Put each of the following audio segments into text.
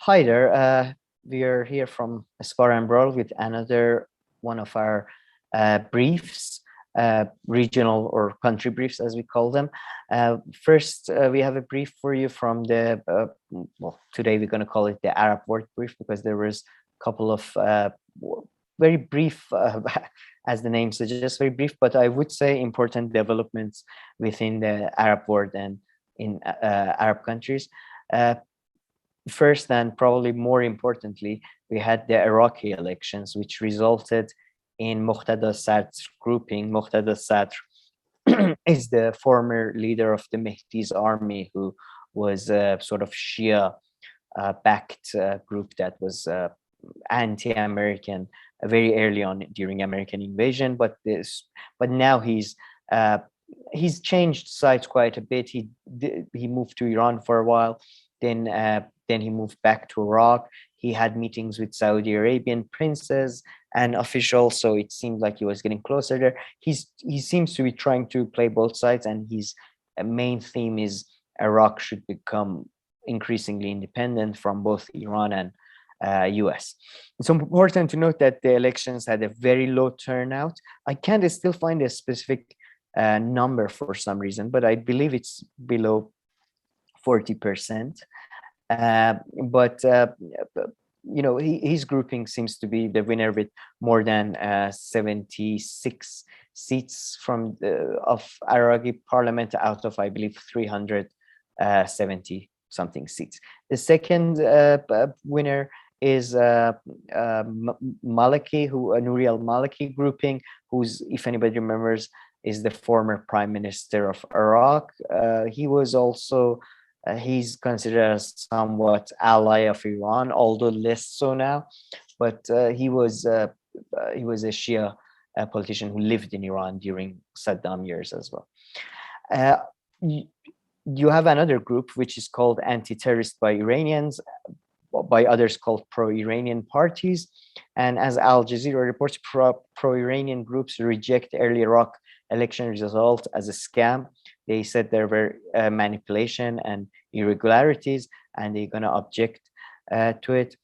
Hi there. We are here from Spar&Brawl with another one of our briefs, regional or country briefs, as we call them. First, we have a brief for you from the, well, today we're going to call it the Arab World Brief because there was a couple of very brief, as the name suggests, very brief, but I would say important developments within the Arab world and in Arab countries. First, and probably more importantly, we had the Iraqi elections, which resulted in Muqtada Sadr's grouping. Muqtada Sadr is the former leader of the Mehdi's army, who was a sort of Shia-backed group that was anti-American very early on during American invasion. But now he's changed sides quite a bit. He moved to Iran for a while. Then he moved back to Iraq. He had meetings with Saudi Arabian princes and officials, so it seemed like he was getting closer there. He seems to be trying to play both sides, and his main theme is Iraq should become increasingly independent from both Iran and US. It's important to note that the elections had a very low turnout. I can't still find a specific number for some reason, but I believe it's below 40%. But you know, his grouping seems to be the winner with more than 76 seats from of Iraqi parliament out of, I believe, 370 something seats. The second winner is Maliki, Nouri al-Maliki grouping, who's, if anybody remembers, is the former prime minister of Iraq. He was also he's considered as somewhat ally of Iran, although less so now. But he was a Shia politician who lived in Iran during Saddam years as well. You have another group which is called anti-terrorist by Iranians, by others called pro-Iranian parties. And as Al Jazeera reports, pro-Iranian groups reject early Iraq election result as a scam. They said there were manipulation and irregularities, and they're going to object to it.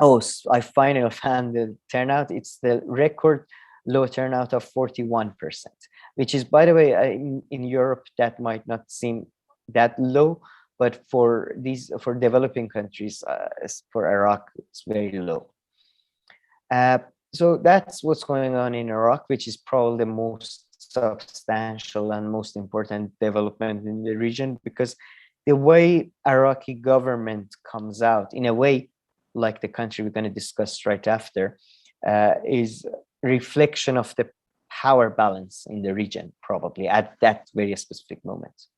Oh, so I finally found the turnout. It's the record low turnout of 41%, which is, by the way, in Europe, that might not seem that low, but for developing countries, for Iraq, it's very low. So that's what's going on in Iraq, which is probably the most substantial and most important development in the region, because the way Iraqi government comes out, in a way, like the country we're going to discuss right after, is reflection of the power balance in the region, probably at that very specific moment.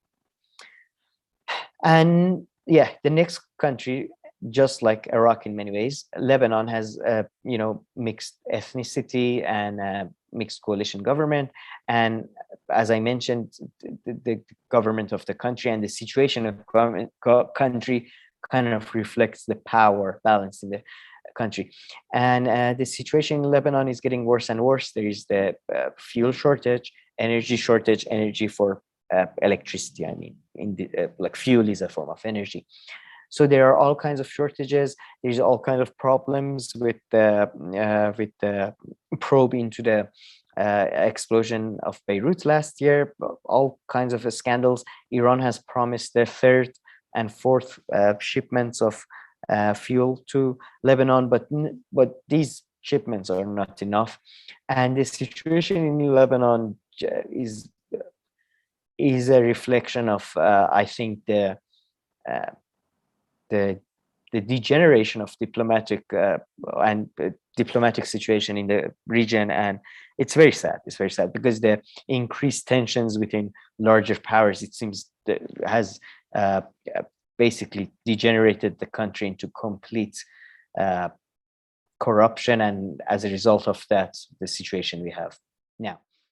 And yeah, the next country, just like Iraq in many ways, Lebanon has you know, mixed ethnicity and mixed coalition government. And as I mentioned, the government of the country and the situation of the country kind of reflects the power balance in the country. And the situation in Lebanon is getting worse and worse. There is the fuel shortage, energy for electricity. I mean, like fuel is a form of energy. So there are all kinds of shortages. There's all kinds of problems with the probe into the explosion of Beirut last year. All kinds of scandals. Iran has promised the third and fourth shipments of fuel to Lebanon, but these shipments are not enough. And the situation in Lebanon is a reflection of, I think, the degeneration of diplomatic situation in the region. And it's very sad. It's very sad because the increased tensions within larger powers, it seems, has basically degenerated the country into complete corruption. And as a result of that, the situation we have now.